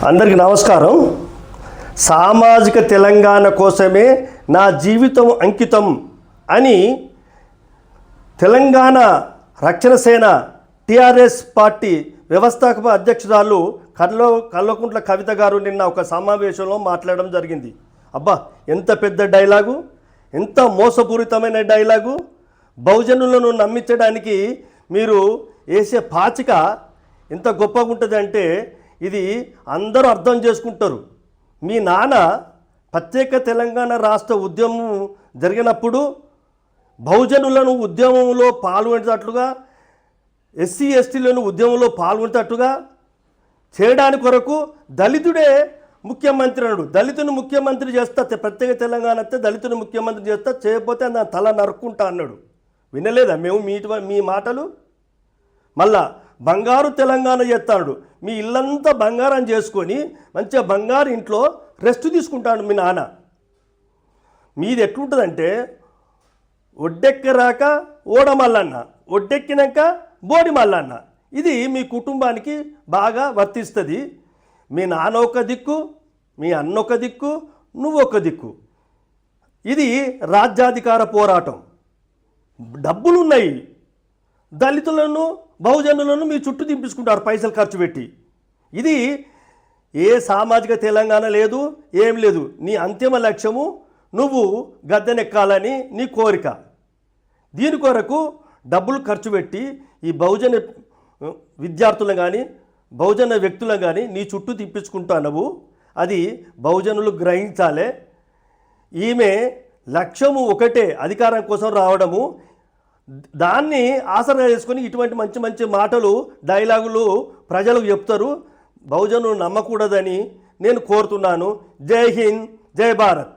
అందరికీ నమస్కారం. సామాజిక తెలంగాణ కోసమే నా జీవితం అంకితం అని తెలంగాణ రక్షణ సేన టీఆర్ఎస్ పార్టీ వ్యవస్థాపక అధ్యక్షురాలు కల్వకుంట్ల కవిత గారు నిన్న ఒక సమావేశంలో మాట్లాడడం జరిగింది. అబ్బా, ఎంత పెద్ద డైలాగు, ఎంత మోసపూరితమైన డైలాగు. బహుజనులను నమ్మించడానికి మీరు వేసే పాచిక ఎంత గొప్పగా ఉంటుంది అంటే ఇది అందరూ అర్థం చేసుకుంటారు. మీ నాన్న ప్రత్యేక తెలంగాణ రాష్ట్ర ఉద్యమం జరిగినప్పుడు బహుజనులను ఉద్యమంలో పాల్గొనేటట్లుగా, ఎస్సీ ఎస్టీలను ఉద్యమంలో పాల్గొనేటట్టుగా చేయడానికి కొరకు దళితుడే ముఖ్యమంత్రి అన్నాడు. దళితుని ముఖ్యమంత్రి చేస్తా, ప్రత్యేక తెలంగాణ వస్తే దళితుని ముఖ్యమంత్రి చేస్తా, చేయకపోతే నా తల నరుక్కుంటా అన్నాడు. వినలేదా మేము మీ మాటలు? మళ్ళా బంగారు తెలంగాణ చేస్తాడు. మీ ఇల్లంతా బంగారం చేసుకొని మంచిగా బంగారు ఇంట్లో రెస్ట్ తీసుకుంటాడు మీ నాన్న. మీది ఎట్లుంటుందంటే ఒడ్డెక్కరాక ఓడమల్లన్న, ఒడ్డెక్కినాక బోడి మల్లన్న. ఇది మీ కుటుంబానికి బాగా వర్తిస్తుంది. మీ నాన్న ఒక దిక్కు, మీ అన్న ఒక దిక్కు, నువ్వు ఒక దిక్కు. ఇది రాజ్యాధికార పోరాటం. డబ్బులున్నాయి, దళితులను బహుజనులను మీ చుట్టూ దింపించుకుంటారు పైసలు ఖర్చు పెట్టి. ఇది ఏ సామాజిక తెలంగాణ లేదు, ఏం లేదు. నీ అంతిమ లక్ష్యము నువ్వు గద్దెనెక్కాలని నీ కోరిక. దీని కొరకు డబ్బులు ఖర్చు పెట్టి ఈ బహుజన విద్యార్థులను కానీ బహుజన వ్యక్తులను కానీ నీ చుట్టూ తిప్పించుకుంటున్నావు. అది బహుజనులు గ్రహించాలి. ఈమె లక్ష్యము ఒకటే, అధికారం కోసం రావడము. దాన్ని ఆసరా చేసుకొని ఇటువంటి మంచి మంచి మాటలు, డైలాగులు ప్రజలకు చెప్తారు. బహుజనులు నమ్మకూడదని నేను కోరుతున్నాను. జై హింద్, జై భారత్.